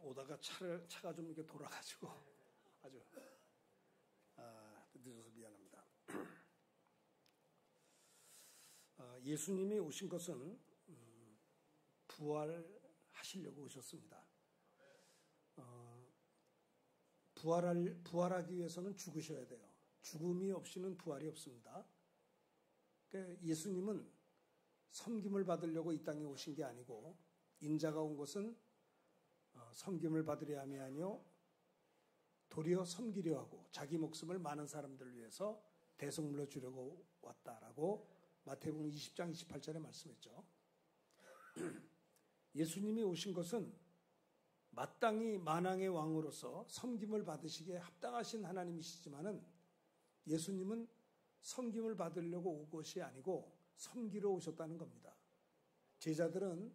오다가 차가 좀 이렇게 돌아가지고 아주 늦어서 미안합니다. 예수님이 오신 것은 부활하시려고 오셨습니다. 부활하기 위해서는 죽으셔야 돼요. 죽음이 없이는 부활이 없습니다. 그러니까 예수님은 섬김을 받으려고 이 땅에 오신 게 아니고, 인자가 온 것은 섬김을 받으려 함이 아니요 도리어 섬기려 하고 자기 목숨을 많은 사람들을 위해서 대속물로 주려고 왔다라고 마태복음 20장 28절에 말씀했죠. 예수님이 오신 것은 마땅히 만왕의 왕으로서 섬김을 받으시기에 합당하신 하나님이시지만은, 예수님은 섬김을 받으려고 온 것이 아니고 섬기러 오셨다는 겁니다. 제자들은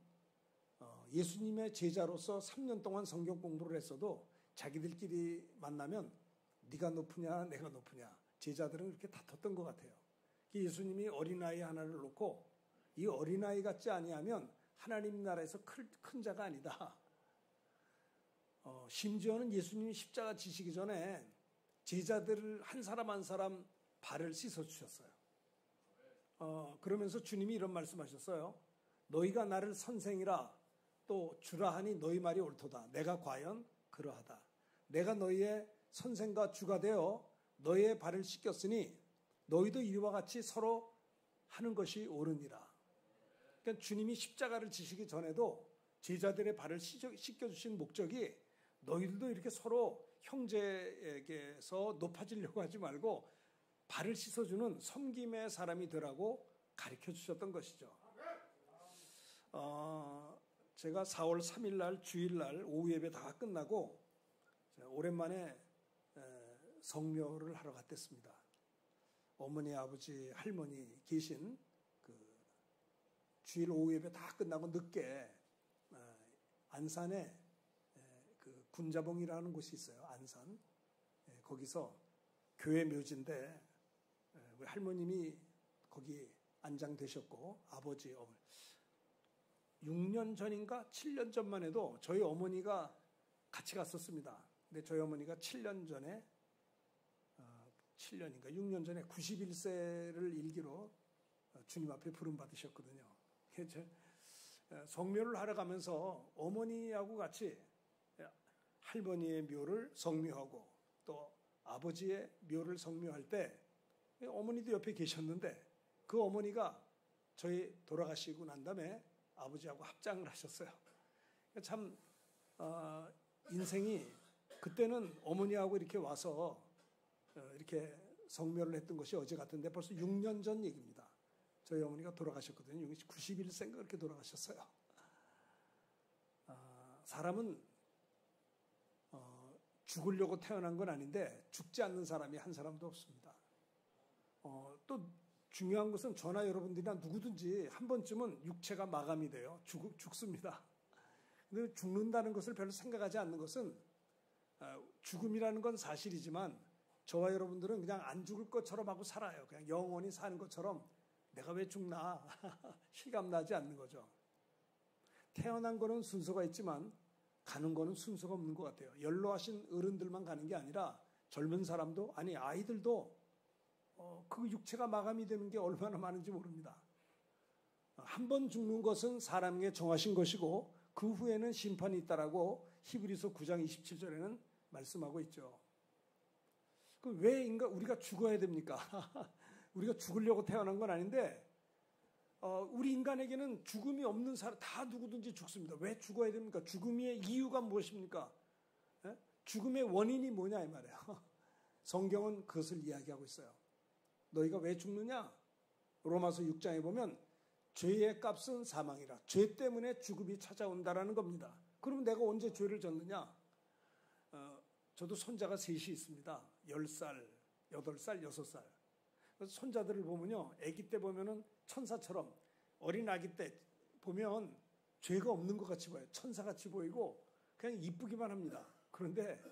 예수님의 제자로서 3년 동안 성경 공부를 했어도 자기들끼리 만나면 네가 높으냐 내가 높으냐, 제자들은 그렇게 다퉜던 것 같아요. 예수님이 어린아이 하나를 놓고 이 어린아이 같지 아니하면 하나님 나라에서 큰 자가 아니다. 심지어는 예수님이 십자가 지시기 전에 제자들을 한 사람 한 사람 발을 씻어주셨어요. 그러면서 주님이 이런 말씀하셨어요. 너희가 나를 선생이라 또 주라 하니 너희 말이 옳도다. 내가 과연 그러하다. 내가 너희의 선생과 주가 되어 너희의 발을 씻겼으니 너희도 이와 같이 서로 하는 것이 옳으니라. 그러니까 주님이 십자가를 지시기 전에도 제자들의 발을 씻겨주신 목적이 너희들도 이렇게 서로 형제에게서 높아지려고 하지 말고 발을 씻어주는 섬김의 사람이 되라고 가르쳐 주셨던 것이죠. 제가 4월 3일 날 주일날 오후 예배 다 끝나고 오랜만에 성묘를 하러 갔댔습니다. 어머니, 아버지, 할머니 계신 주일 오후 예배 다 끝나고 늦게 안산에 군자봉이라는 곳이 있어요. 안산. 거기서 교회 묘지인데 우리 할머님이 거기 안장되셨고, 아버지, 어머니 6년 전인가 7년 전만 해도 저희 어머니가 같이 갔었습니다. 근데 저희 어머니가 7년 전에 7년인가 6년 전에 91세를 일기로 주님 앞에 부름 받으셨거든요. 성묘를 하러 가면서 어머니하고 같이 할머니의 묘를 성묘하고 또 아버지의 묘를 성묘할 때 어머니도 옆에 계셨는데, 그 어머니가 저희 돌아가시고 난 다음에 아버지하고 합장을 하셨어요. 참 인생이, 그때는 어머니하고 이렇게 와서 이렇게 성묘를 했던 것이 어제 같은데 벌써 6년 전 얘기입니다. 저희 어머니가 돌아가셨거든요. 91세인가 그렇게 돌아가셨어요. 사람은 죽으려고 태어난 건 아닌데 죽지 않는 사람이 한 사람도 없습니다. 또 중요한 것은 저나 여러분들이나 누구든지 한 번쯤은 육체가 마감이 돼요. 죽습니다. 근데 죽는다는 것을 별로 생각하지 않는 것은, 죽음이라는 건 사실이지만 저와 여러분들은 그냥 안 죽을 것처럼 하고 살아요. 그냥 영원히 사는 것처럼 내가 왜 죽나 실감나지 않는 거죠. 태어난 거는 순서가 있지만 가는 거는 순서가 없는 것 같아요. 연로하신 어른들만 가는 게 아니라 젊은 사람도, 아니 아이들도 그 육체가 마감이 되는 게 얼마나 많은지 모릅니다. 한 번 죽는 것은 사람에게 정하신 것이고 그 후에는 심판이 있다라고 히브리서 9장 27절에는 말씀하고 있죠. 그럼 왜 우리가 죽어야 됩니까? 우리가 죽으려고 태어난 건 아닌데 우리 인간에게는 죽음이 없는 사람 다 누구든지 죽습니다. 왜 죽어야 됩니까? 죽음의 이유가 무엇입니까? 죽음의 원인이 뭐냐 이 말이에요. 성경은 그것을 이야기하고 있어요. 너희가 왜 죽느냐? 로마서 6장에 보면 죄의 값은 사망이라. 죄 때문에 죽음이 찾아온다라는 겁니다. 그럼 내가 언제 죄를 졌느냐? 저도 손자가 셋이 있습니다. 10살, 8살, 6살. 손자들을 보면요, 아기 때 보면은 천사처럼, 어린 아기 때 보면 죄가 없는 것 같이 보여요. 천사같이 보이고 그냥 이쁘기만 합니다. 그런데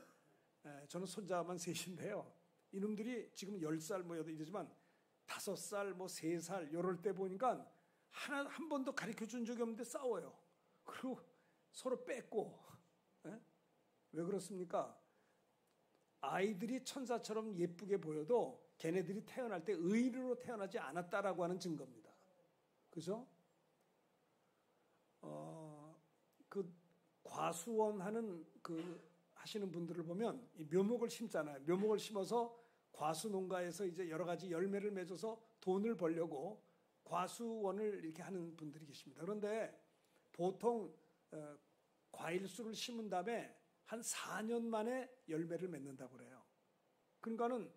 저는 손자만 셋인데요, 이놈들이 지금 10살 뭐 이러지만 5살 뭐 3살 이럴 때 보니까 한 번도 가르쳐 준 적이 없는데 싸워요. 그리고 서로 뺏고 왜 그렇습니까? 아이들이 천사처럼 예쁘게 보여도 걔네들이 태어날 때 의인으로 태어나지 않았다라고 하는 증거입니다. 그죠? 그 과수원 하는 하시는 분들을 보면 이 묘목을 심잖아요. 묘목을 심어서 과수 농가에서 이제 여러 가지 열매를 맺어서 돈을 벌려고 과수원을 이렇게 하는 분들이 계십니다. 그런데 보통 과일수를 심은 다음에 한 4년 만에 열매를 맺는다고 그래요. 그러니까는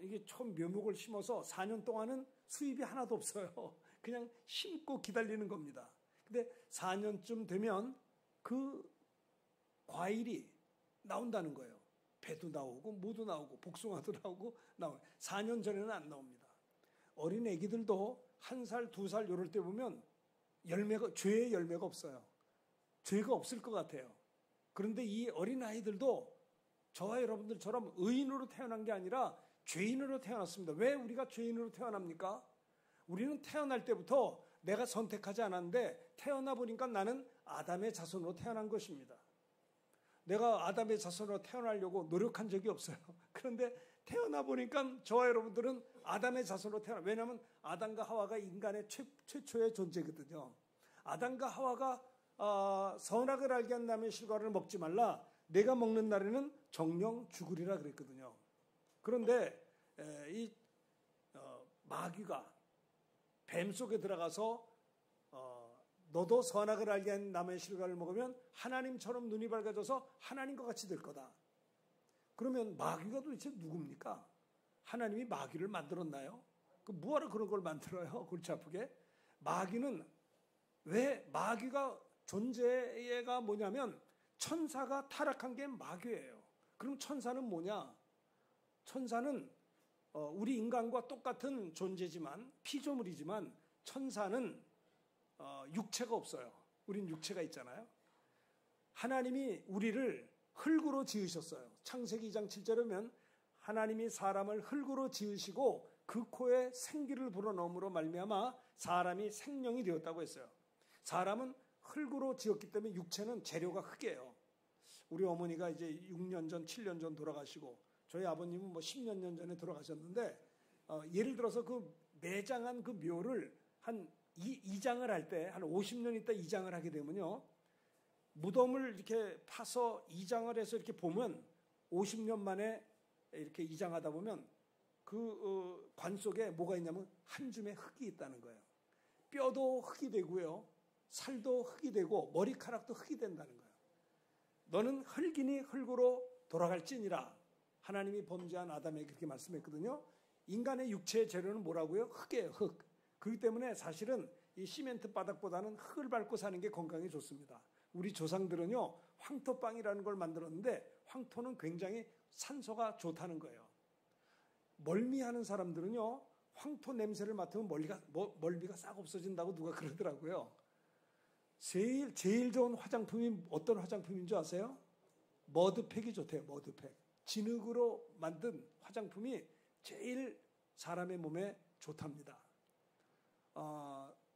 이게 처음 묘목을 심어서 4년 동안은 수입이 하나도 없어요. 그냥 심고 기다리는 겁니다. 근데 4년쯤 되면 그 과일이 나온다는 거예요. 배도 나오고 무도 나오고 복숭아도 나오고 4년 전에는 안 나옵니다. 어린 애기들도 1살, 2살 이럴 때 보면 죄의 열매가 없어요. 죄가 없을 것 같아요. 그런데 이 어린 아이들도 저와 여러분들처럼 의인으로 태어난 게 아니라 죄인으로 태어났습니다. 왜 우리가 죄인으로 태어납니까? 우리는 태어날 때부터 내가 선택하지 않았는데 태어나 보니까 나는 아담의 자손으로 태어난 것입니다. 내가 아담의 자손으로 태어나려고 노력한 적이 없어요. 그런데 태어나 보니까 저와 여러분들은 아담의 자손으로 왜냐하면 아담과 하와가 인간의 최초의 존재거든요. 아담과 하와가 선악을 알게 한 나무의 실과를 먹지 말라. 내가 먹는 날에는 정령 죽으리라 그랬거든요. 그런데 이 마귀가 뱀 속에 들어가서 너도 선악을 알게 한 나무의 실과를 먹으면 하나님처럼 눈이 밝아져서 하나님과 같이 될 거다. 그러면 마귀가 도대체 누굽니까? 하나님이 마귀를 만들었나요? 뭐하러 그런 걸 만들어요? 골치 아프게. 마귀는 왜 마귀가 존재가 뭐냐면 천사가 타락한 게 마귀예요. 그럼 천사는 뭐냐? 천사는 우리 인간과 똑같은 존재지만 피조물이지만 천사는 육체가 없어요. 우린 육체가 있잖아요. 하나님이 우리를 흙으로 지으셨어요. 창세기 2장 7절에 보면 하나님이 사람을 흙으로 지으시고 그 코에 생기를 불어넣음으로 말미암아 사람이 생명이 되었다고 했어요. 사람은 흙으로 지었기 때문에 육체는 재료가 흙이에요. 우리 어머니가 이제 6년 전, 7년 전 돌아가시고 저희 아버님은 10년 전에 돌아가셨는데 예를 들어서 그 매장한 그 묘를 한 이장을 할 때 한 50년 있다 이장을 하게 되면요. 무덤을 이렇게 파서 이장을 해서 이렇게 보면 50년 만에 이렇게 이장하다 보면 그 관 속에 뭐가 있냐면 한 줌의 흙이 있다는 거예요. 뼈도 흙이 되고요. 살도 흙이 되고 머리카락도 흙이 된다는 거예요. 너는 흙이니 흙으로 돌아갈지니라. 하나님이 범죄한 아담에게 그렇게 말씀했거든요. 인간의 육체의 재료는 뭐라고요? 흙이에요. 흙. 그렇기 때문에 사실은 이 시멘트 바닥보다는 흙을 밟고 사는 게 건강에 좋습니다. 우리 조상들은요, 황토빵이라는 걸 만들었는데 황토는 굉장히 산소가 좋다는 거예요. 멀미하는 사람들은요, 황토 냄새를 맡으면 멀미가 싹 없어진다고 누가 그러더라고요. 제일 좋은 화장품이 어떤 화장품인 줄 아세요? 머드팩이 좋대요. 머드팩. 진흙으로 만든 화장품이 제일 사람의 몸에 좋답니다.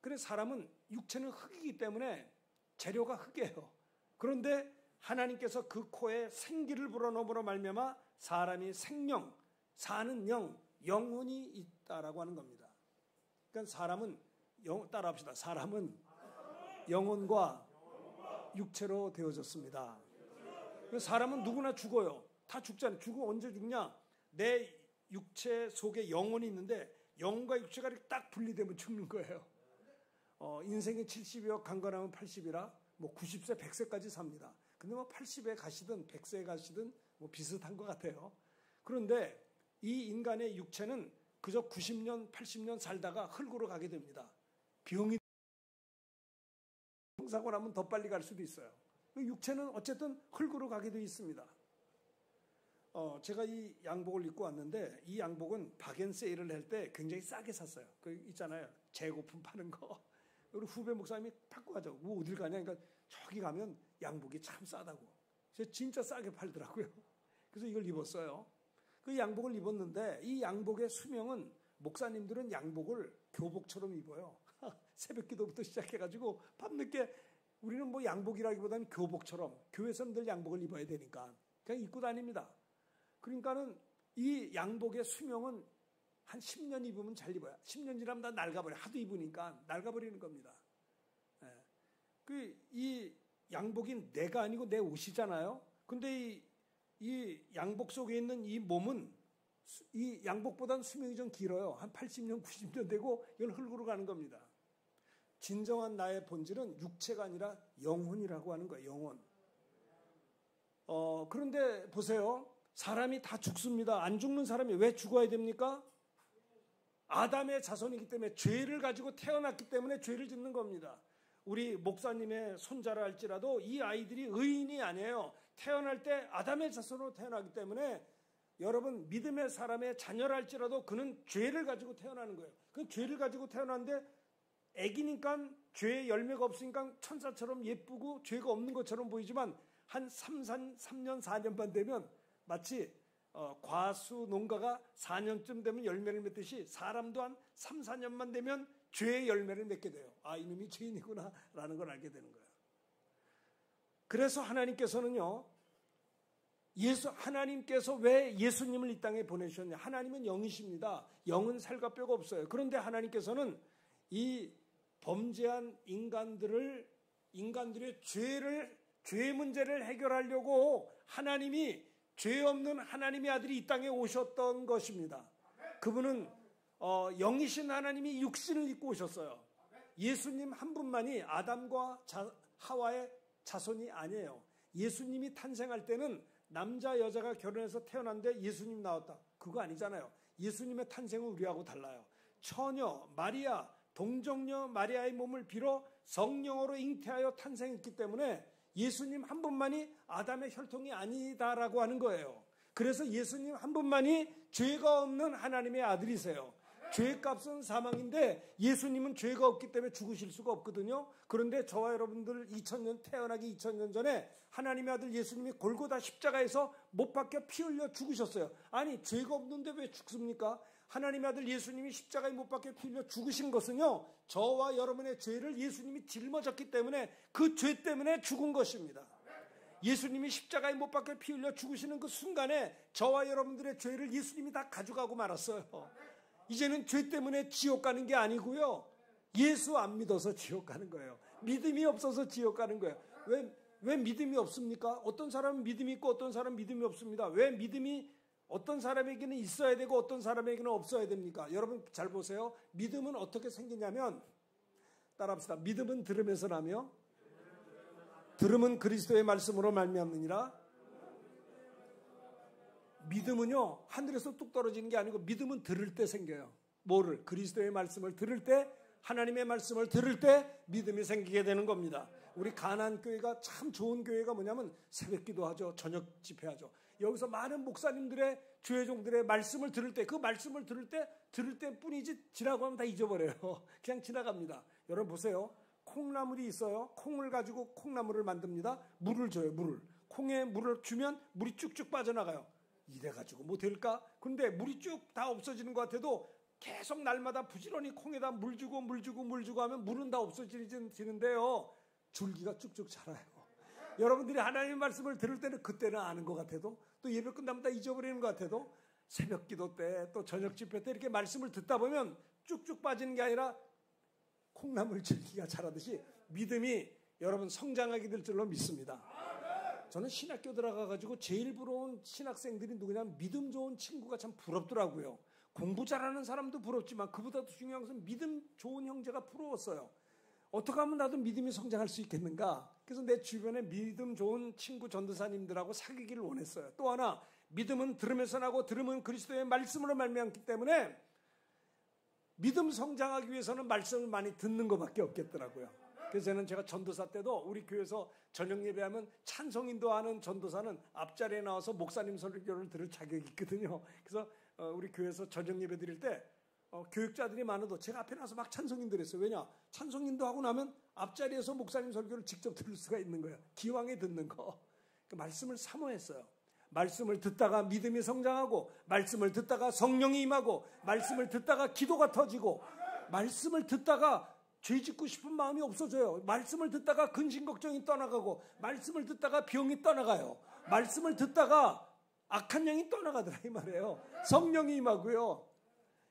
그래서 사람은 육체는 흙이기 때문에 재료가 흙이에요. 그런데 하나님께서 그 코에 생기를 불어넣음으로 말미암아 사람이 생명, 사는 영혼이 있다라고 하는 겁니다. 그러니까 사람은 따라합시다. 사람은 영혼과 육체로 되어졌습니다. 사람은 누구나 죽어요. 다 죽잖아요. 언제 죽냐? 내 육체 속에 영혼이 있는데 영과 육체가 이렇게 딱 분리되면 죽는 거예요. 인생이 70이요, 강건하면 80이라 90세, 100세까지 삽니다. 근데 80에 가시든 100세에 가시든 비슷한 것 같아요. 그런데 이 인간의 육체는 그저 90년, 80년 살다가 흙으로 가게 됩니다. 병이 사고 나면 더 빨리 갈 수도 있어요. 육체는 어쨌든 흙으로 가게 되어 있습니다. 제가 이 양복을 입고 왔는데 이 양복은 박앤세일을 할 때 굉장히 싸게 샀어요. 그 있잖아요. 재고품 파는 거. 우리 후배 목사님이 갖고 가자고. 뭐 어딜 가냐? 그러니까 저기 가면 양복이 참 싸다고. 진짜 싸게 팔더라고요. 그래서 이걸 입었어요. 그 양복을 입었는데 이 양복의 수명은 목사님들은 양복을 교복처럼 입어요. 새벽 기도부터 시작해가지고 밤늦게 우리는 뭐 양복이라기보다는 교복처럼 교회에서는 늘 양복을 입어야 되니까 그냥 입고 다닙니다. 그러니까는 이 양복의 수명은 한 10년 입으면 잘 입어요. 10년 지나면 다 낡아버려요. 하도 입으니까 낡아버리는 겁니다. 이 양복이 내가 아니고 내 옷이잖아요. 근데 이 양복 속에 있는 이 몸은 이 양복보다는 수명이 좀 길어요. 한 80년, 90년 되고 이건 흙으로 가는 겁니다. 진정한 나의 본질은 육체가 아니라 영혼이라고 하는 거예요. 영혼. 그런데 보세요. 사람이 다 죽습니다. 안 죽는 사람이 왜 죽어야 됩니까? 아담의 자손이기 때문에 죄를 가지고 태어났기 때문에 죄를 짓는 겁니다. 우리 목사님의 손자라 할지라도 이 아이들이 의인이 아니에요. 태어날 때 아담의 자손으로 태어나기 때문에 여러분 믿음의 사람의 자녀라 할지라도 그는 죄를 가지고 태어나는 거예요. 그 죄를 가지고 태어났는데 애기니까 죄의 열매가 없으니까 천사처럼 예쁘고 죄가 없는 것처럼 보이지만 한 3년, 4년만 되면 마치 과수 농가가 4년쯤 되면 열매를 맺듯이 사람도 한 3, 4년만 되면 죄의 열매를 맺게 돼요. 아, 이놈이 죄인이구나 라는 걸 알게 되는 거예요. 그래서 하나님께서는요, 하나님께서 왜 예수님을 이 땅에 보내셨냐? 하나님은 영이십니다. 영은 살과 뼈가 없어요. 그런데 하나님께서는 이 범죄한 인간들의 죄의 문제를 해결하려고 하나님이 죄 없는 하나님의 아들이 이 땅에 오셨던 것입니다. 그분은 영이신 하나님이 육신을 입고 오셨어요. 예수님 한 분만이 아담과 하와의 자손이 아니에요. 예수님이 탄생할 때는 남자 여자가 결혼해서 태어났는데 예수님 나왔다. 그거 아니잖아요. 예수님의 탄생은 우리하고 달라요. 처녀 마리아, 동정녀 마리아의 몸을 빌어 성령으로 잉태하여 탄생했기 때문에 예수님 한 분만이 아담의 혈통이 아니다라고 하는 거예요. 그래서 예수님 한 분만이 죄가 없는 하나님의 아들이세요. 죄값은 사망인데 예수님은 죄가 없기 때문에 죽으실 수가 없거든요. 그런데 저와 여러분들 태어나기 2000년 전에 하나님의 아들 예수님이 골고다 십자가에서 못 박혀 피 흘려 죽으셨어요. 아니, 죄가 없는데 왜 죽습니까? 하나님의 아들 예수님이 십자가에 못 박혀 피 흘려 죽으신 것은요, 저와 여러분의 죄를 예수님이 짊어졌기 때문에 그 죄 때문에 죽은 것입니다. 예수님이 십자가에 못 박혀 피 흘려 죽으시는 그 순간에 저와 여러분들의 죄를 예수님이 다 가져가고 말았어요. 이제는 죄 때문에 지옥 가는 게 아니고요, 예수 안 믿어서 지옥 가는 거예요. 믿음이 없어서 지옥 가는 거예요. 왜 믿음이 없습니까? 어떤 사람은 믿음이 있고 어떤 사람은 믿음이 없습니다. 왜 믿음이 어떤 사람에게는 있어야 되고 어떤 사람에게는 없어야 됩니까? 여러분 잘 보세요. 믿음은 어떻게 생기냐면, 따라합시다. 믿음은 들음에서 나며 들음은 그리스도의 말씀으로 말미암느니라. 믿음은요, 하늘에서 뚝 떨어지는 게 아니고 믿음은 들을 때 생겨요. 뭐를? 그리스도의 말씀을 들을 때, 하나님의 말씀을 들을 때 믿음이 생기게 되는 겁니다. 우리 가나안교회가 참 좋은 교회가 뭐냐면 새벽기도 하죠. 저녁 집회하죠. 여기서 많은 목사님들의 주회종들의 말씀을 들을 때, 그 말씀을 들을 때뿐이지 지나고 하면 다 잊어버려요. 그냥 지나갑니다. 여러분 보세요. 콩나물이 있어요. 콩을 가지고 콩나물을 만듭니다. 물을 줘요. 콩에 물을 주면 물이 쭉쭉 빠져나가요. 이래가지고 뭐 될까? 근데 물이 쭉 다 없어지는 것 같아도 계속 날마다 부지런히 콩에다 물 주고 하면 물은 다 없어지는데요, 줄기가 쭉쭉 자라요. 여러분들이 하나님의 말씀을 들을 때는 그때는 아는 것 같아도, 또 예배 끝나면 다 잊어버리는 것 같아도, 새벽 기도 때 또 저녁 집회 때 이렇게 말씀을 듣다 보면 쭉쭉 빠지는 게 아니라 콩나물 줄기가 자라듯이 믿음이 여러분 성장하게 될 줄로 믿습니다. 저는 신학교 들어가가지고 제일 부러운 신학생들이 누구냐면 믿음 좋은 친구가 참 부럽더라고요. 공부 잘하는 사람도 부럽지만 그보다도 중요한 것은 믿음 좋은 형제가 부러웠어요. 어떻게 하면 나도 믿음이 성장할 수 있겠는가? 그래서 내 주변에 믿음 좋은 친구 전도사님들하고 사귀기를 원했어요. 또 하나, 믿음은 들음에서 나고 들음은 그리스도의 말씀으로 말미암기 때문에 믿음 성장하기 위해서는 말씀을 많이 듣는 것밖에 없겠더라고요. 그래서 제가 전도사 때도 우리 교회에서 저녁 예배하면 찬송인도 하는 전도사는 앞자리에 나와서 목사님 설교를 들을 자격이 있거든요. 그래서 우리 교회에서 저녁 예배 드릴 때 교육자들이 많아도 제가 앞에 나와서 막 찬송인도 했어요. 왜냐? 찬송인도 하고 나면 앞자리에서 목사님 설교를 직접 들을 수가 있는 거예요. 기왕에 듣는 거. 그 말씀을 사모했어요. 말씀을 듣다가 믿음이 성장하고, 말씀을 듣다가 성령이 임하고, 말씀을 듣다가 기도가 터지고, 말씀을 듣다가 죄 짓고 싶은 마음이 없어져요. 말씀을 듣다가 근심 걱정이 떠나가고, 말씀을 듣다가 병이 떠나가요. 말씀을 듣다가 악한 영이 떠나가더라 이 말이에요. 성령이 임하고요.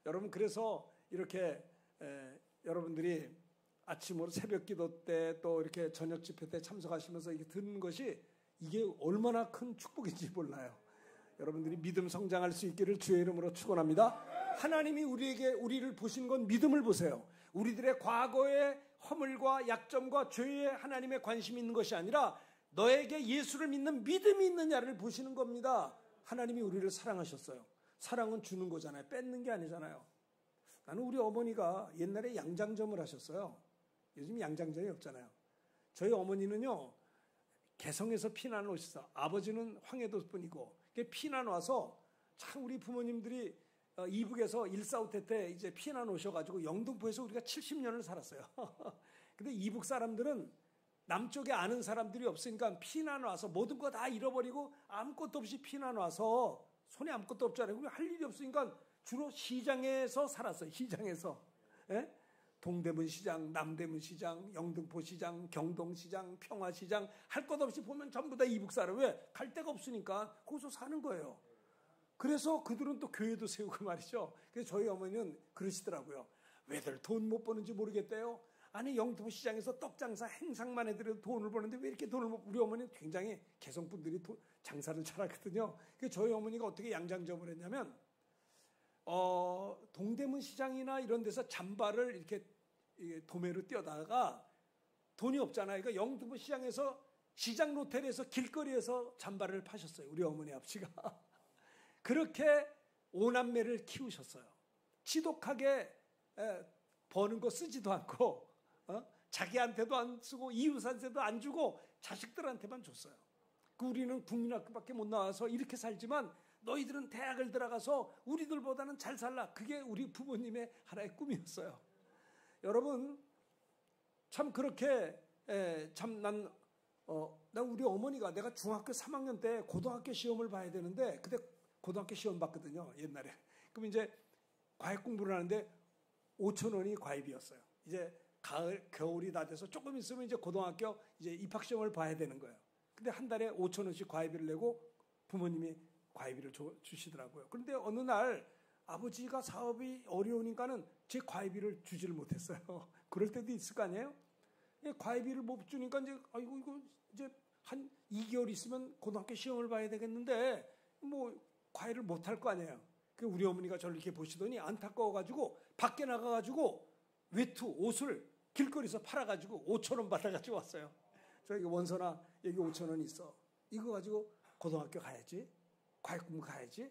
여러분, 그래서 이렇게 여러분들이 아침으로 새벽 기도 때 또 이렇게 저녁 집회 때 참석하시면서 이게 듣는 것이 이게 얼마나 큰 축복인지 몰라요. 여러분들이 믿음 성장할 수 있기를 주의 이름으로 축원합니다. 하나님이 우리를 보시는 건 믿음을 보세요. 우리들의 과거의 허물과 약점과 죄에 하나님의 관심이 있는 것이 아니라 너에게 예수를 믿는 믿음이 있느냐를 보시는 겁니다. 하나님이 우리를 사랑하셨어요. 사랑은 주는 거잖아요. 뺏는 게 아니잖아요. 나는 우리 어머니가 옛날에 양장점을 하셨어요. 요즘 양장점이 없잖아요. 저희 어머니는요, 개성에서 피난 오셨어. 아버지는 황해도 분이고, 피난 와서 참 우리 부모님들이 이북에서 145태 때 이제 피난 오셔가지고 영등포에서 우리가 70년을 살았어요. 근데 이북 사람들은 남쪽에 아는 사람들이 없으니까 피난 와서 모든 거 다 잃어버리고 아무것도 없이 피난 와서 손에 아무것도 없잖아요. 할 일이 없으니까 주로 시장에서 살았어요. 시장에서. 예? 동대문 시장, 남대문 시장, 영등포 시장, 경동 시장, 평화 시장, 할 것 없이 보면 전부 다 이북 사람. 왜? 갈 데가 없으니까 거기서 사는 거예요. 그래서 그들은 또 교회도 세우고 말이죠. 그래서 저희 어머니는 그러시더라고요. 왜들 돈 못 버는지 모르겠대요. 아니, 영등포 시장에서 떡장사 행상만 해도 돈을 버는데 왜 이렇게 돈을 못, 우리 어머니는 굉장히 개성분들이 장사를 잘하거든요. 그래서 저희 어머니가 어떻게 양장점을 했냐면, 동대문 시장이나 이런 데서 잠바를 이렇게 도매로 띄어다가 돈이 없잖아요. 그러니까 영등포 시장에서 시장 로텔에서 길거리에서 잠바를 파셨어요. 우리 어머니 아버지가. 그렇게 오남매를 키우셨어요. 지독하게 버는 거 쓰지도 않고 자기한테도 안 쓰고 이웃한테도 안 주고 자식들한테만 줬어요. 우리는 국민학교밖에 못 나와서 이렇게 살지만 너희들은 대학을 들어가서 우리들보다는 잘 살라. 그게 우리 부모님의 하나의 꿈이었어요. 여러분, 참 그렇게 난 우리 어머니가 내가 중학교 3학년 때 고등학교 시험을 봐야 되는데 그때 고등학교 시험 봤거든요. 옛날에. 그럼 이제 과외 공부를 하는데 5,000원이 과외비였어요. 이제 겨울이 다 돼서 조금 있으면 이제 고등학교 이제 입학 시험을 봐야 되는 거예요. 근데 한 달에 5,000원씩 과외비를 내고 부모님이 과외비를 주시더라고요. 그런데 어느 날 아버지가 사업이 어려우니까는 제 과외비를 주지를 못했어요. 그럴 때도 있을 거 아니에요? 과외비를 못 주니까 이제 아이고 이거 이제 한 2개월 있으면 고등학교 시험을 봐야 되겠는데 뭐 과외를 못 할 거 아니에요. 그 우리 어머니가 저를 이렇게 보시더니 안타까워가지고 밖에 나가가지고 외투 옷을 길거리에서 팔아가지고 5,000원 받아가지고 왔어요. 저기 원서나 여기 5,000원 있어. 이거 가지고 고등학교 가야지. 과외 공부 가야지.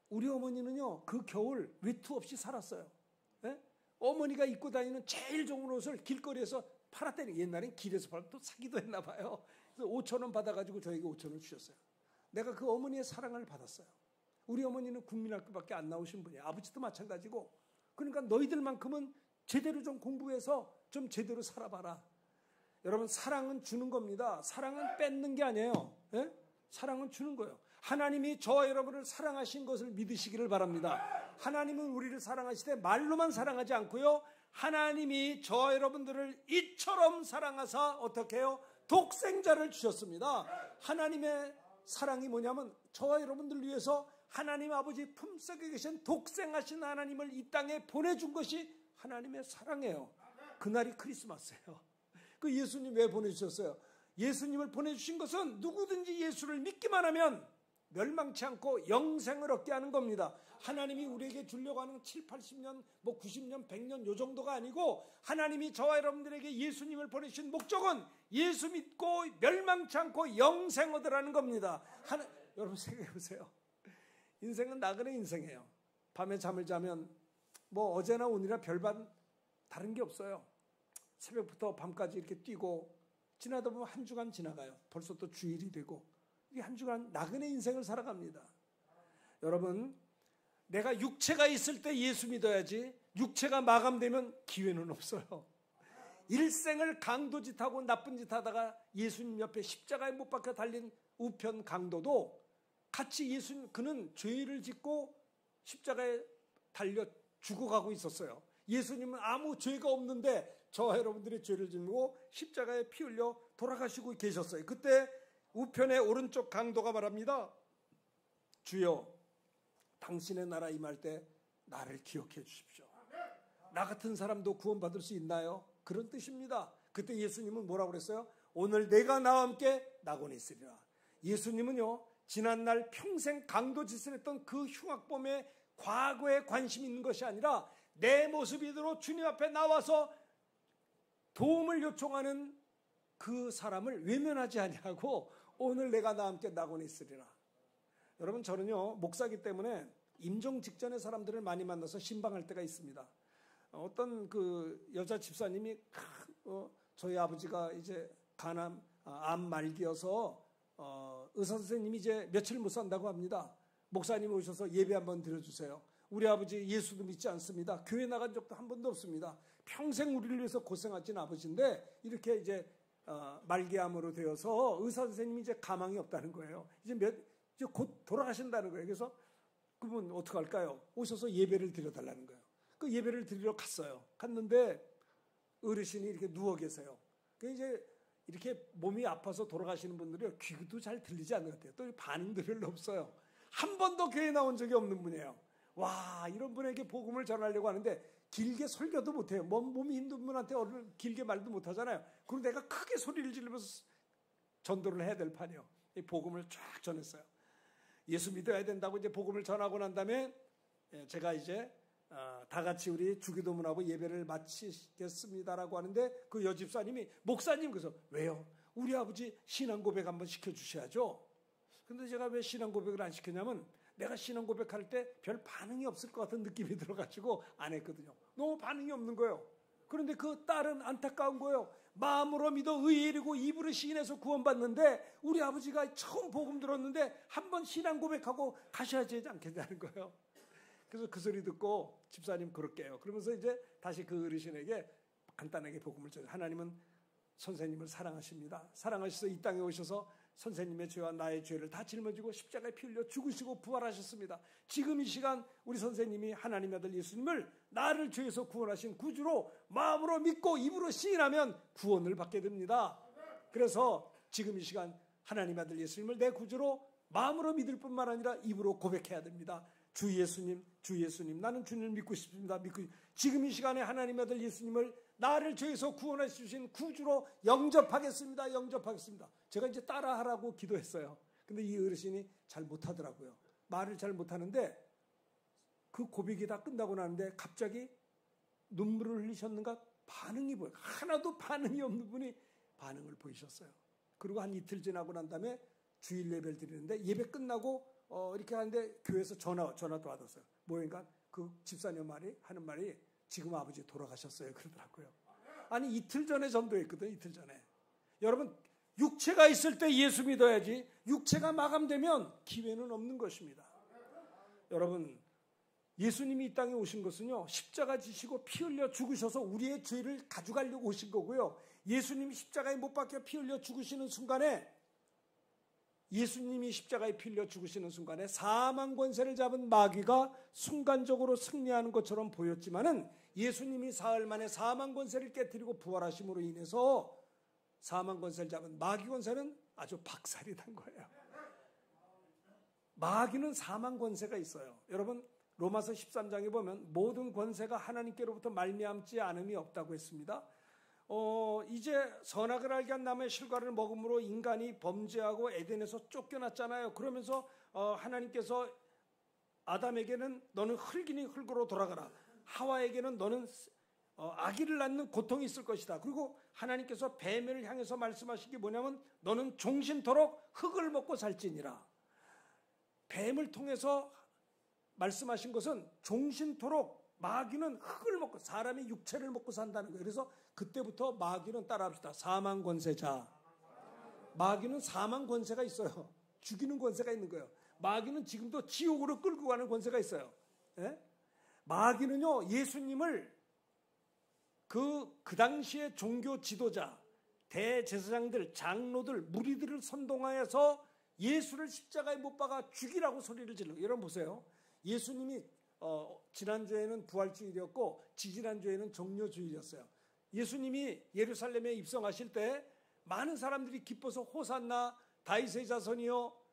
우리 어머니는요, 그 겨울 외투 없이 살았어요. 예? 어머니가 입고 다니는 제일 좋은 옷을 길거리에서 팔았다니. 옛날엔 길에서 팔면 또 사기도 했나 봐요. 그래서 5,000원 받아가지고 저에게 5,000원 주셨어요. 내가 그 어머니의 사랑을 받았어요. 우리 어머니는 국민학교밖에 안 나오신 분이에요. 아버지도 마찬가지고. 그러니까 너희들만큼은 제대로 좀 공부해서 좀 제대로 살아봐라. 여러분, 사랑은 주는 겁니다. 사랑은 뺏는 게 아니에요. 예? 사랑은 주는 거예요. 하나님이 저와 여러분을 사랑하신 것을 믿으시기를 바랍니다. 하나님은 우리를 사랑하시되 말로만 사랑하지 않고요. 하나님이 저와 여러분들을 이처럼 사랑하사 어떻게 해요? 독생자를 주셨습니다. 하나님의 사랑이 뭐냐면 저와 여러분들을 위해서 하나님 아버지 품속에 계신 독생하신 하나님을 이 땅에 보내준 것이 하나님의 사랑이에요. 그날이 크리스마스예요. 그 예수님 왜 보내주셨어요? 예수님을 보내주신 것은 누구든지 예수를 믿기만 하면 멸망치 않고 영생을 얻게 하는 겁니다. 하나님이 우리에게 주려고 하는 7, 80년, 90년, 100년 요 정도가 아니고 하나님이 저와 여러분들에게 예수님을 보내신 목적은 예수 믿고 멸망치 않고 영생 얻으라는 겁니다. 여러분 생각해 보세요. 인생은 나그네 인생이에요. 밤에 잠을 자면 뭐 어제나 오늘이나 별반 다른 게 없어요. 새벽부터 밤까지 이렇게 뛰고 지나다 보면 한 주간 지나가요. 벌써 또 주일이 되고 이 한 주간 나그네 인생을 살아갑니다. 여러분, 내가 육체가 있을 때 예수 믿어야지 육체가 마감되면 기회는 없어요. 일생을 강도짓하고 나쁜 짓 하다가 예수님 옆에 십자가에 못 박혀 달린 우편 강도도 같이 그는 죄를 짓고 십자가에 달려 죽어가고 있었어요. 예수님은 아무 죄가 없는데 저와 여러분들의 죄를 짊고 십자가에 피 흘려 돌아가시고 계셨어요. 그때 우편의 오른쪽 강도가 말합니다. 주여, 당신의 나라 임할 때 나를 기억해 주십시오. 나 같은 사람도 구원받을 수 있나요? 그런 뜻입니다. 그때 예수님은 뭐라고 그랬어요? 오늘 내가 나와 함께 낙원에 있으리라. 예수님은요, 지난날 평생 강도짓을 그 흉악범의 과거에 관심 있는 것이 아니라 내 모습이대로 주님 앞에 나와서 도움을 요청하는 그 사람을 외면하지 아니하고 오늘 내가 나와 함께 낙원에 있으리라. 여러분, 저는요, 목사기 때문에 임종 직전의 사람들을 많이 만나서 신방할 때가 있습니다. 어떤 그 여자 집사님이 저희 아버지가 이제 암 말기여서 의사 선생님이 이제 며칠 못 산다고 합니다. 목사님 오셔서 예배 한번 드려주세요. 우리 아버지 예수도 믿지 않습니다. 교회 나간 적도 한 번도 없습니다. 평생 우리를 위해서 고생하신 아버지인데 이렇게 이제 말기암으로 되어서 의사 선생님이 이제 가망이 없다는 거예요. 이제 곧 돌아가신다는 거예요. 그래서 그분 어떡할까요? 오셔서 예배를 드려달라는 거예요. 그 예배를 드리러 갔어요. 갔는데 어르신이 이렇게 누워 계세요. 그 이제 이렇게 몸이 아파서 돌아가시는 분들이 귀도 잘 들리지 않는 것 같아요. 또 반응도 별로 없어요. 한 번도 교회 나온 적이 없는 분이에요. 와, 이런 분에게 복음을 전하려고 하는데 길게 설교도 못해요. 몸이 힘든 분한테 길게 말도 못하잖아요. 그리고 내가 크게 소리를 지르면서 전도를 해야 될 판이에요. 이 복음을 쫙 전했어요. 예수 믿어야 된다고 이제 복음을 전하고 난 다음에 제가 이제 다 같이 우리 주기도문하고 예배를 마치겠습니다라고 하는데 그 여집사님이 목사님, 그래서 왜요? 우리 아버지 신앙 고백 한번 시켜주셔야죠. 근데 제가 왜 신앙 고백을 안 시켰냐면 내가 신앙 고백할 때 별 반응이 없을 것 같은 느낌이 들어가지고 안 했거든요. 너무 반응이 없는 거예요. 그런데 그 딸은 안타까운 거예요. 마음으로 믿어 의에 이르고 입으로 시인해서 구원받는데 우리 아버지가 처음 복음 들었는데 한번 신앙 고백하고 가셔야 되지 않겠냐는 거예요. 그래서 그 소리 듣고 집사님 그럴게요. 그러면서 이제 다시 그 어르신에게 간단하게 복음을 전해요. 하나님은 선생님을 사랑하십니다. 사랑하셔서 이 땅에 오셔서 선생님의 죄와 나의 죄를 다 짊어지고 십자가에 피 흘려 죽으시고 부활하셨습니다. 지금 이 시간 우리 선생님이 하나님의 아들 예수님을 나를 죄에서 구원하신 구주로 마음으로 믿고 입으로 시인하면 구원을 받게 됩니다. 그래서 지금 이 시간 하나님의 아들 예수님을 내 구주로 마음으로 믿을 뿐만 아니라 입으로 고백해야 됩니다. 주 예수님, 주 예수님, 나는 주님을 믿고 싶습니다. 지금 이 시간에 하나님의 아들 예수님을 나를 죄에서 구원해 주신 구주로 영접하겠습니다. 영접하겠습니다. 제가 이제 따라하라고 기도했어요. 근데 이 어르신이 잘 못하더라고요. 말을 잘 못하는데 그 고백이 다 끝나고 나는데 갑자기 눈물을 흘리셨는가 반응이 보여요. 하나도 반응이 없는 분이 반응을 보이셨어요. 그리고 한 이틀 지나고 난 다음에 주일 예배를 드리는데 예배 끝나고 이렇게 하는데 교회에서 전화도 받았어요. 뭐인가 그 집사님 하는 말이 지금 아버지 돌아가셨어요. 그러더라고요. 아니 이틀 전에 전도했거든. 이틀 전에. 여러분 육체가 있을 때 예수 믿어야지 육체가 마감되면 기회는 없는 것입니다. 여러분 예수님이 이 땅에 오신 것은요 십자가 지시고 피 흘려 죽으셔서 우리의 죄를 가져가려고 오신 거고요. 예수님이 십자가에 못 박혀 피 흘려 죽으시는 순간에 예수님이 십자가에 피 흘려 죽으시는 순간에 사망 권세를 잡은 마귀가 순간적으로 승리하는 것처럼 보였지만은 예수님이 사흘 만에 사망 권세를 깨뜨리고 부활하심으로 인해서 사망 권세를 잡은 마귀 권세는 아주 박살이 난 거예요. 마귀는 사망 권세가 있어요. 여러분 로마서 13장에 보면 모든 권세가 하나님께로부터 말미암지 않음이 없다고 했습니다. 이제 선악을 알게 한 나무의 실과를 먹음으로 인간이 범죄하고 에덴에서 쫓겨났잖아요. 그러면서 하나님께서 아담에게는 너는 흙이니 흙으로 돌아가라. 하와에게는 너는 아기를 낳는 고통이 있을 것이다. 그리고 하나님께서 뱀을 향해서 말씀하신 게 뭐냐면 너는 종신토록 흙을 먹고 살지니라. 뱀을 통해서 말씀하신 것은 종신토록 마귀는 흙을 먹고 사람이 육체를 먹고 산다는 거예요. 그래서 그때부터 마귀는 따라합시다. 사망 권세자. 마귀는 사망 권세가 있어요. 죽이는 권세가 있는 거예요. 마귀는 지금도 지옥으로 끌고 가는 권세가 있어요. 예? 마귀는요 예수님을 그 당시의 종교 지도자, 대제사장들, 장로들, 무리들을 선동하여서 예수를 십자가에 못 박아 죽이라고 소리를 질러. 여러분 보세요. 예수님이 지난주에는 부활주일이었고 지지난주에는 종료주일이었어요. 예수님이 예루살렘에 입성하실 때 많은 사람들이 기뻐서 호산나 다윗의 자손이여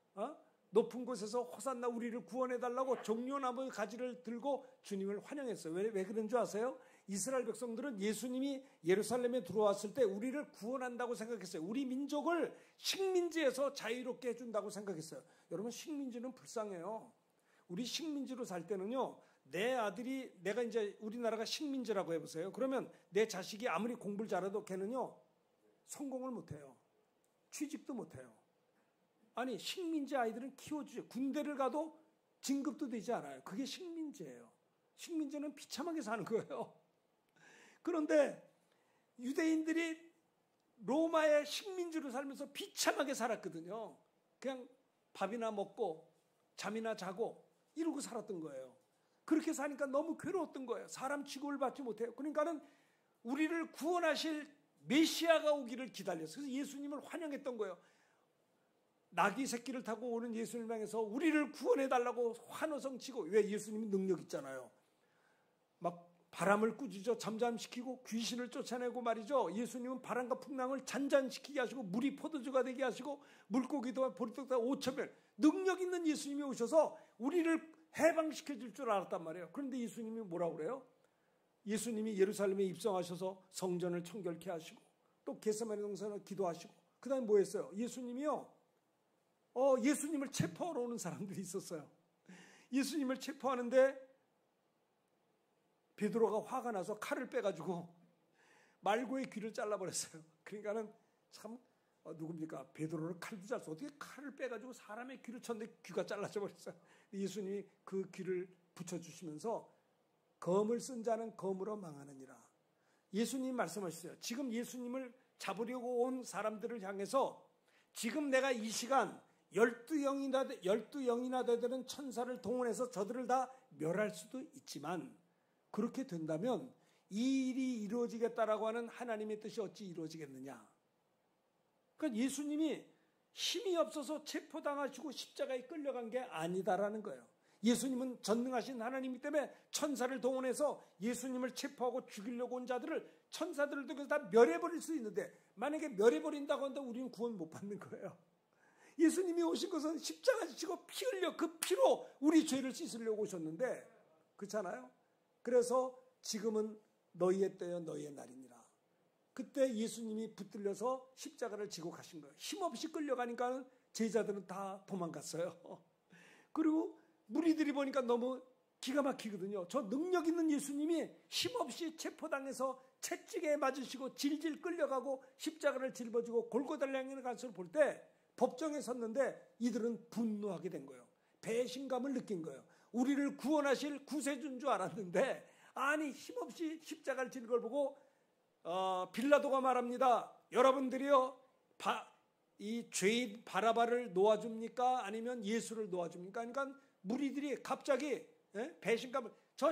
높은 곳에서 호산나 우리를 구원해달라고 종려나무 가지를 들고 주님을 환영했어요. 왜 그런 줄 아세요? 이스라엘 백성들은 예수님이 예루살렘에 들어왔을 때 우리를 구원한다고 생각했어요. 우리 민족을 식민지에서 자유롭게 해준다고 생각했어요. 여러분, 식민지는 불쌍해요. 우리 식민지로 살 때는요, 내 아들이, 내가 이제 우리나라가 식민지라고 해보세요. 그러면 내 자식이 아무리 공부를 잘해도 걔는요 성공을 못해요. 취직도 못해요. 아니, 식민지 아이들은 키워주죠. 군대를 가도 진급도 되지 않아요. 그게 식민지예요. 식민지는 비참하게 사는 거예요. 그런데 유대인들이 로마의 식민지로 살면서 비참하게 살았거든요. 그냥 밥이나 먹고 잠이나 자고 이러고 살았던 거예요. 그렇게 사니까 너무 괴로웠던 거예요. 사람 취급을 받지 못해요. 그러니까는 우리를 구원하실 메시아가 오기를 기다렸어요. 그래서 예수님을 환영했던 거예요. 나귀 새끼를 타고 오는 예수님을 향해서 우리를 구원해달라고 환호성 치고, 왜? 예수님이 능력 있잖아요. 막 바람을 꾸짖어 잠잠시키고 귀신을 쫓아내고 말이죠. 예수님은 바람과 풍랑을 잔잔시키게 하시고 물이 포도주가 되게 하시고 물고기도 보리떡다 5,000명, 능력 있는 예수님이 오셔서 우리를 해방시켜 줄 줄 알았단 말이에요. 그런데 예수님이 뭐라고 그래요? 예수님이 예루살렘에 입성하셔서 성전을 청결케 하시고 또 겟세마네 동산을 기도하시고 그 다음에 뭐 했어요? 예수님이요, 예수님을 체포하러 오는 사람들이 있었어요. 예수님을 체포하는데 베드로가 화가 나서 칼을 빼가지고 말고의 귀를 잘라버렸어요. 그러니까는 참 누굽니까? 베드로를 칼도 잘 써. 어떻게 칼을 빼가지고 사람의 귀를 쳤는데 귀가 잘라져 버렸어요. 예수님이 그 귀를 붙여주시면서 검을 쓴 자는 검으로 망하느니라. 예수님 말씀하셨어요. 지금 예수님을 잡으려고 온 사람들을 향해서 지금 내가 이 시간 12영이나 되는 천사를 동원해서 저들을 다 멸할 수도 있지만, 그렇게 된다면 이 일이 이루어지겠다라고 하는 하나님의 뜻이 어찌 이루어지겠느냐. 그러니까 예수님이 힘이 없어서 체포당하시고 십자가에 끌려간 게 아니다라는 거예요. 예수님은 전능하신 하나님이기 때문에 천사를 동원해서 예수님을 체포하고 죽이려고 온 자들을 천사들을 통해서 다 멸해버릴 수 있는데, 만약에 멸해버린다고 한다면 우리는 구원 못 받는 거예요. 예수님이 오신 것은 십자가 지시고 피 흘려 그 피로 우리 죄를 씻으려고 오셨는데, 그렇잖아요. 그래서 지금은 너희의 때여 너희의 날이니라. 그때 예수님이 붙들려서 십자가를 지고 가신 거예요. 힘없이 끌려가니까 제자들은 다 도망갔어요. 그리고 무리들이 보니까 너무 기가 막히거든요. 저 능력 있는 예수님이 힘없이 체포당해서 채찍에 맞으시고 질질 끌려가고 십자가를 짊어지고 골고다를 향해 가는 것을 볼 때 법정에 섰는데 이들은 분노하게 된 거예요. 배신감을 느낀 거예요. 우리를 구원하실 구세주인 줄 알았는데, 아니 힘없이 십자가를 지는 걸 보고 빌라도가 말합니다. 여러분들이요, 이 죄인 바라바를 놓아줍니까? 아니면 예수를 놓아줍니까? 그러니까 무리들이 갑자기 배신감을, 저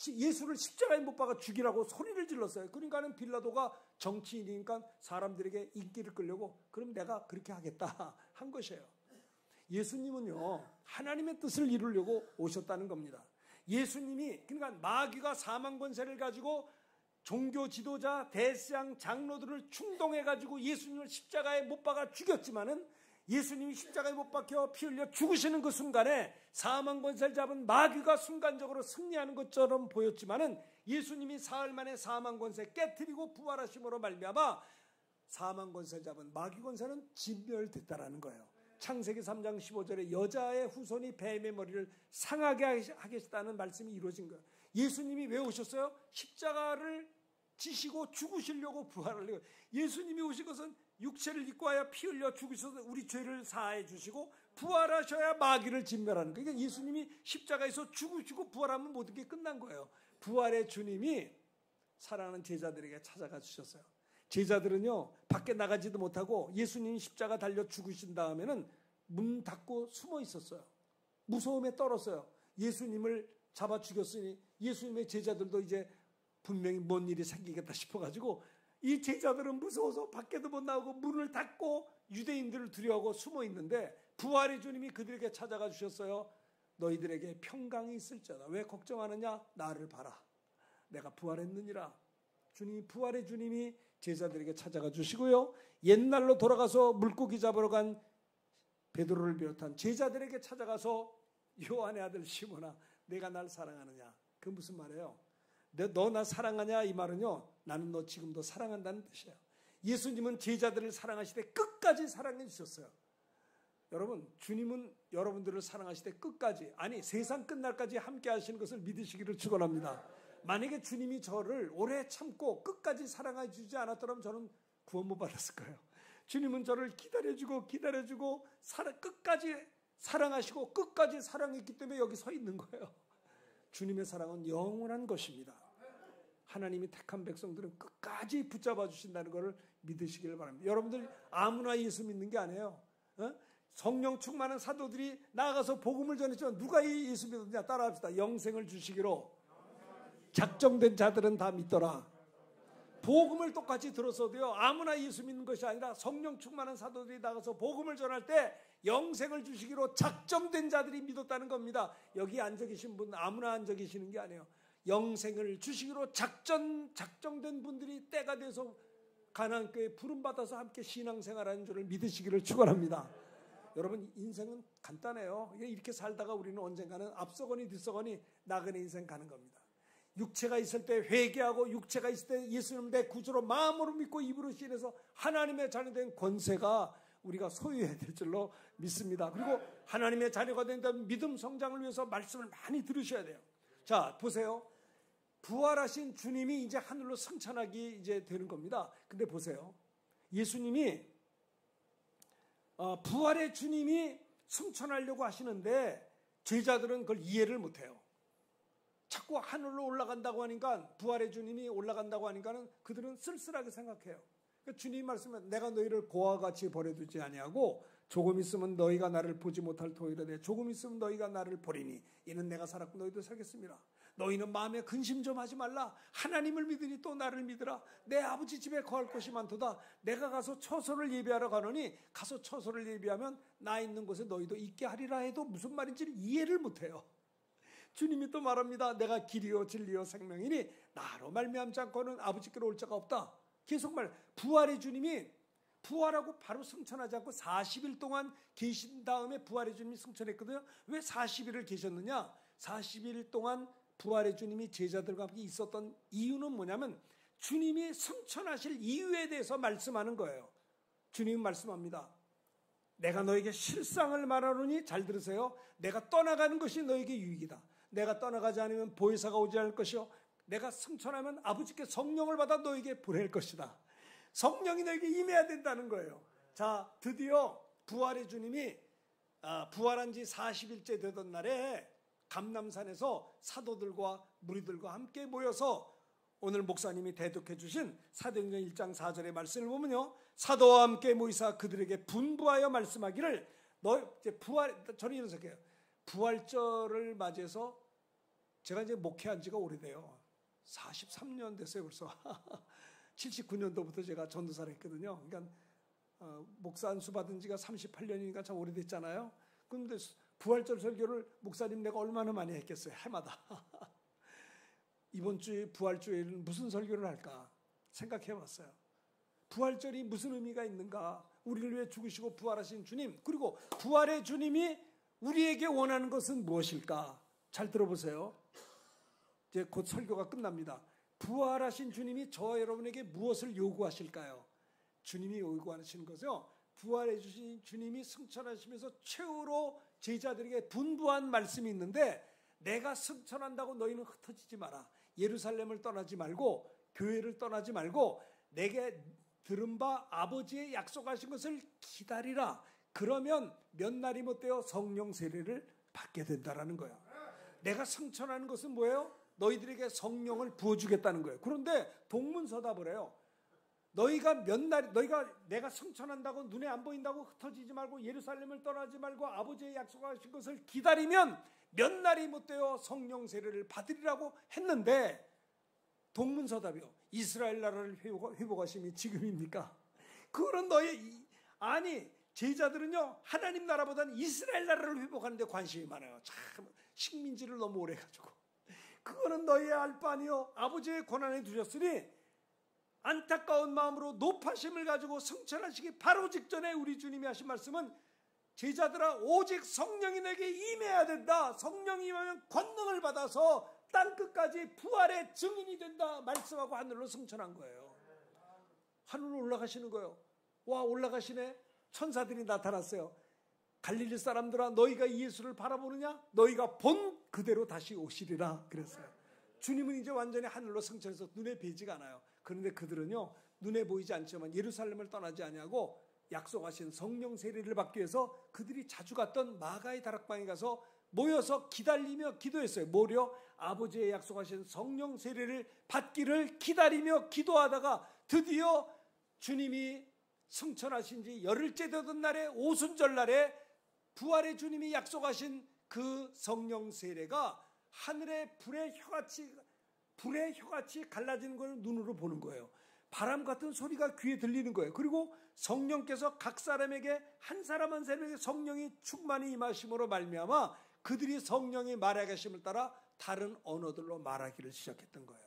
예수를 십자가에 못 박아 죽이라고 소리를 질렀어요. 그러니까는 빌라도가 정치인이니까 사람들에게 인기를 끌려고, 그럼 내가 그렇게 하겠다 한 것이에요. 예수님은요, 하나님의 뜻을 이루려고 오셨다는 겁니다. 예수님이, 그러니까 마귀가 사망 권세를 가지고 종교 지도자, 대상, 장로들을 충동해가지고 예수님을 십자가에 못 박아 죽였지만은, 예수님이 십자가에 못 박혀 피 흘려 죽으시는 그 순간에 사망 권세를 잡은 마귀가 순간적으로 승리하는 것처럼 보였지만은, 예수님이 사흘 만에 사망 권세 깨트리고 부활하심으로 말미암아 사망 권세를 잡은 마귀 권세는 진멸됐다라는 거예요. 창세기 3장 15절에 여자의 후손이 뱀의 머리를 상하게 하겠다는 말씀이 이루어진 거예요. 예수님이 왜 오셨어요? 십자가를 지시고 죽으시려고 부활하려고. 예수님이 오신 것은 육체를 입고 하여 피 흘려 죽으셔서 우리 죄를 사하여 주시고 부활하셔야 마귀를 진멸하는 거예요. 그러니까 예수님이 십자가에서 죽으시고 부활하면 모든 게 끝난 거예요. 부활의 주님이 사랑하는 제자들에게 찾아가 주셨어요. 제자들은요, 밖에 나가지도 못하고 예수님이 십자가 달려 죽으신 다음에는 문 닫고 숨어 있었어요. 무서움에 떨었어요. 예수님을 잡아 죽였으니 예수님의 제자들도 이제 분명히 뭔 일이 생기겠다 싶어가지고 이 제자들은 무서워서 밖에도 못 나오고 문을 닫고 유대인들을 두려워하고 숨어 있는데, 부활의 주님이 그들에게 찾아가 주셨어요. 너희들에게 평강이 있을지어다. 왜 걱정하느냐? 나를 봐라. 내가 부활했느니라. 부활의 주님이 제자들에게 찾아가 주시고요. 옛날로 돌아가서 물고기 잡으러 간 베드로를 비롯한 제자들에게 찾아가서 요한의 아들 시몬아, 내가 날 사랑하느냐? 그 무슨 말이에요? 너 나 사랑하냐? 이 말은요, 나는 너 지금도 사랑한다는 뜻이에요. 예수님은 제자들을 사랑하시되 끝까지 사랑해 주셨어요. 여러분, 주님은 여러분들을 사랑하시되 끝까지, 아니 세상 끝날까지 함께 하시는 것을 믿으시기를 축원합니다. 만약에 주님이 저를 오래 참고 끝까지 사랑해 주지 않았더라면 저는 구원 못 받았을 거예요. 주님은 저를 기다려주고 끝까지 사랑하시고 끝까지 사랑했기 때문에 여기 서 있는 거예요. 주님의 사랑은 영원한 것입니다. 하나님이 택한 백성들은 끝까지 붙잡아 주신다는 것을 믿으시길 바랍니다. 여러분들 아무나 예수 믿는 게 아니에요. 성령 충만한 사도들이 나아가서 복음을 전했지만 누가 이 예수 믿었냐? 따라합시다. 영생을 주시기로 작정된 자들은 다 믿더라. 복음을 똑같이 들었어도요, 아무나 예수 믿는 것이 아니라 성령 충만한 사도들이 나가서 복음을 전할 때 영생을 주시기로 작정된 자들이 믿었다는 겁니다. 여기 앉아 계신 분 아무나 앉아 계시는 게 아니에요. 영생을 주시기로 작정된 분들이 때가 돼서 가나안교회 부름받아서 함께 신앙생활하는 줄을 믿으시기를 축원합니다. 여러분, 인생은 간단해요. 이렇게 살다가 우리는 언젠가는 앞서거니 뒤서거니 나그네 인생 가는 겁니다. 육체가 있을 때 회개하고 육체가 있을 때 예수님을 내 구주로 마음으로 믿고 입으로 시인해서 하나님의 자녀된 권세가 우리가 소유해야 될 줄로 믿습니다. 그리고 하나님의 자녀가 된다면 믿음 성장을 위해서 말씀을 많이 들으셔야 돼요. 자, 보세요. 부활하신 주님이 이제 하늘로 승천하기 이제 되는 겁니다. 근데 보세요. 예수님이 부활의 주님이 승천하려고 하시는데 제자들은 그걸 이해를 못해요. 자꾸 하늘로 올라간다고 하니까, 부활의 주님이 올라간다고 하니까는 그들은 쓸쓸하게 생각해요. 그러니까 주님이 말씀하면 내가 너희를 고와 같이 버려두지 아니하고 조금 있으면 너희가 나를 보지 못할 터이라 되 조금 있으면 너희가 나를 보리니 이는 내가 살았고 너희도 살겠습니다. 너희는 마음에 근심 좀 하지 말라. 하나님을 믿으니 또 나를 믿으라. 내 아버지 집에 거할 곳이 많도다. 내가 가서 처소를 예비하러 가노니 가서 처소를 예비하면 나 있는 곳에 너희도 있게 하리라 해도 무슨 말인지를 이해를 못해요. 주님이 또 말합니다. 내가 길이요 진리요 생명이니 나로 말미암지 않고는 아버지께로 올 자가 없다. 계속 부활의 주님이 부활하고 바로 승천하지 않고 40일 동안 계신 다음에 부활의 주님이 승천했거든요. 왜 40일을 계셨느냐? 40일 동안 부활의 주님이 제자들과 함께 있었던 이유는 뭐냐면 주님이 승천하실 이유에 대해서 말씀하는 거예요. 주님은 말씀합니다. 내가 너에게 실상을 말하노니, 잘 들으세요. 내가 떠나가는 것이 너에게 유익이다. 내가 떠나가지 않으면 보혜사가 오지 않을 것이요 내가 승천하면 아버지께 성령을 받아 너에게 보낼 것이다. 성령이 너에게 임해야 된다는 거예요. 자, 드디어 부활의 주님이 부활한 지 40일째 되던 날에 감람산에서 사도들과 무리들과 함께 모여서 오늘 목사님이 대독해 주신 사도행전 1장 4절의 말씀을 보면요, 사도와 함께 모이사 그들에게 분부하여 말씀하기를 저는 이런 생각해요. 부활절을 맞이해서 제가 이제 목회한 지가 오래돼요. 43년 됐어요 벌써. 79년도부터 제가 전도사를 했거든요. 그러니까 목사 안수 받은 지가 38년이니까 참 오래됐잖아요. 그런데 부활절 설교를 목사님 내가 얼마나 많이 했겠어요. 해마다. 이번 주에 부활주에는 무슨 설교를 할까 생각해 봤어요. 부활절이 무슨 의미가 있는가? 우리를 위해 죽으시고 부활하신 주님, 그리고 부활의 주님이 우리에게 원하는 것은 무엇일까? 잘 들어보세요. 이제 곧 설교가 끝납니다. 부활하신 주님이 저와 여러분에게 무엇을 요구하실까요? 주님이 요구하시는 것은요, 부활해 주신 주님이 승천하시면서 최후로 제자들에게 분부한 말씀이 있는데, 내가 승천한다고 너희는 흩어지지 마라. 예루살렘을 떠나지 말고 교회를 떠나지 말고 내게 들은 바 아버지의 약속하신 것을 기다리라. 그러면 몇 날이 못되어 성령 세례를 받게 된다라는 거예요. 내가 승천하는 것은 뭐예요? 너희들에게 성령을 부어주겠다는 거예요. 그런데 동문서답을 해요. 너희가 내가 승천한다고 눈에 안 보인다고 흩어지지 말고 예루살렘을 떠나지 말고 아버지의 약속하신 것을 기다리면 몇 날이 못되어 성령 세례를 받으리라고 했는데, 동문서답이요. 이스라엘 나라를 회복하심이 지금입니까? 그거는 제자들은요, 하나님 나라보다는 이스라엘 나라를 회복하는 데 관심이 많아요. 참 식민지를 너무 오래 가지고. 그거는 너희의 알 바 아니요, 아버지의 권한에 두셨으니 안타까운 마음으로 높아심을 가지고 승천하시기 바로 직전에 우리 주님이 하신 말씀은 제자들아 오직 성령이 내게 임해야 된다. 성령이 임하면 권능을 받아서 땅끝까지 부활의 증인이 된다 말씀하고 하늘로 승천한 거예요. 하늘로 올라가시는 거예요. 와, 올라가시네. 천사들이 나타났어요. 갈릴리 사람들아 너희가 예수를 바라보느냐? 너희가 본 그대로 다시 오시리라 그랬어요. 주님은 이제 완전히 하늘로 승천해서 눈에 뵈지가 않아요. 그런데 그들은요 눈에 보이지 않지만 예루살렘을 떠나지 아니하고 약속하신 성령 세례를 받기 위해서 그들이 자주 갔던 마가의 다락방에 가서 모여서 기다리며 기도했어요. 뭐려? 아버지의 약속하신 성령 세례를 받기를 기다리며 기도하다가 드디어 주님이 승천하신 지 열흘째 되던 날에 오순절 날에 부활의 주님이 약속하신 그 성령 세례가 하늘의 불의 혀같이 갈라지는 걸 눈으로 보는 거예요. 바람 같은 소리가 귀에 들리는 거예요. 그리고 성령께서 각 사람에게 한 사람 한 사람에게 성령이 충만히 임하심으로 말미암아 그들이 성령이 말하게 하심을 따라 다른 언어들로 말하기를 시작했던 거예요.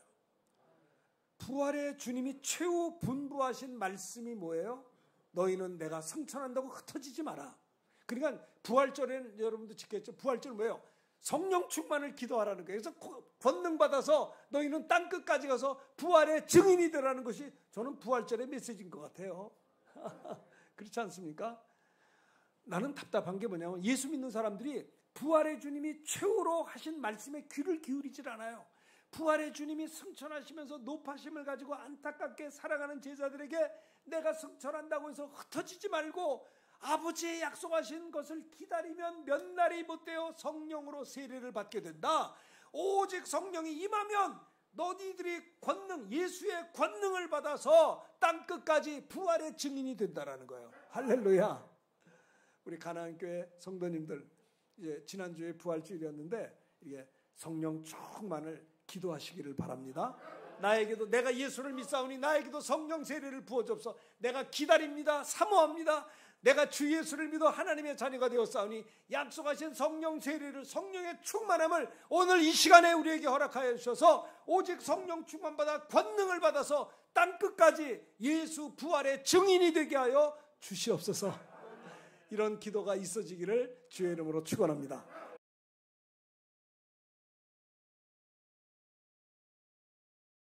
부활의 주님이 최후 분부하신 말씀이 뭐예요? 너희는 내가 승천한다고 흩어지지 마라. 그러니까 부활절에는 여러분도 지켰죠. 부활절은 뭐예요? 성령 충만을 기도하라는 거예요. 그래서 권능 받아서 너희는 땅끝까지 가서 부활의 증인이 되라는 것이 저는 부활절의 메시지인 것 같아요. 그렇지 않습니까? 나는 답답한 게 뭐냐면 예수 믿는 사람들이 부활의 주님이 최후로 하신 말씀에 귀를 기울이질 않아요. 부활의 주님이 승천하시면서 높아심을 가지고 안타깝게 살아가는 제자들에게 내가 승천한다고 해서 흩어지지 말고 아버지의 약속하신 것을 기다리면 몇 날이 못되어 성령으로 세례를 받게 된다. 오직 성령이 임하면 너희들이 권능, 예수의 권능을 받아서 땅끝까지 부활의 증인이 된다라는 거예요. 할렐루야. 우리 가나안교회 성도님들 이제 지난주에 부활주일이었는데 이게 성령 충만을 기도하시기를 바랍니다. 나에게도 내가 예수를 믿사오니 나에게도 성령 세례를 부어주옵소서. 내가 기다립니다. 사모합니다. 내가 주 예수를 믿어 하나님의 자녀가 되었사오니 약속하신 성령 세례를 성령의 충만함을 오늘 이 시간에 우리에게 허락하여 주셔서 오직 성령 충만받아 권능을 받아서 땅끝까지 예수 부활의 증인이 되게 하여 주시옵소서. 이런 기도가 있어지기를 주의 이름으로 축원합니다.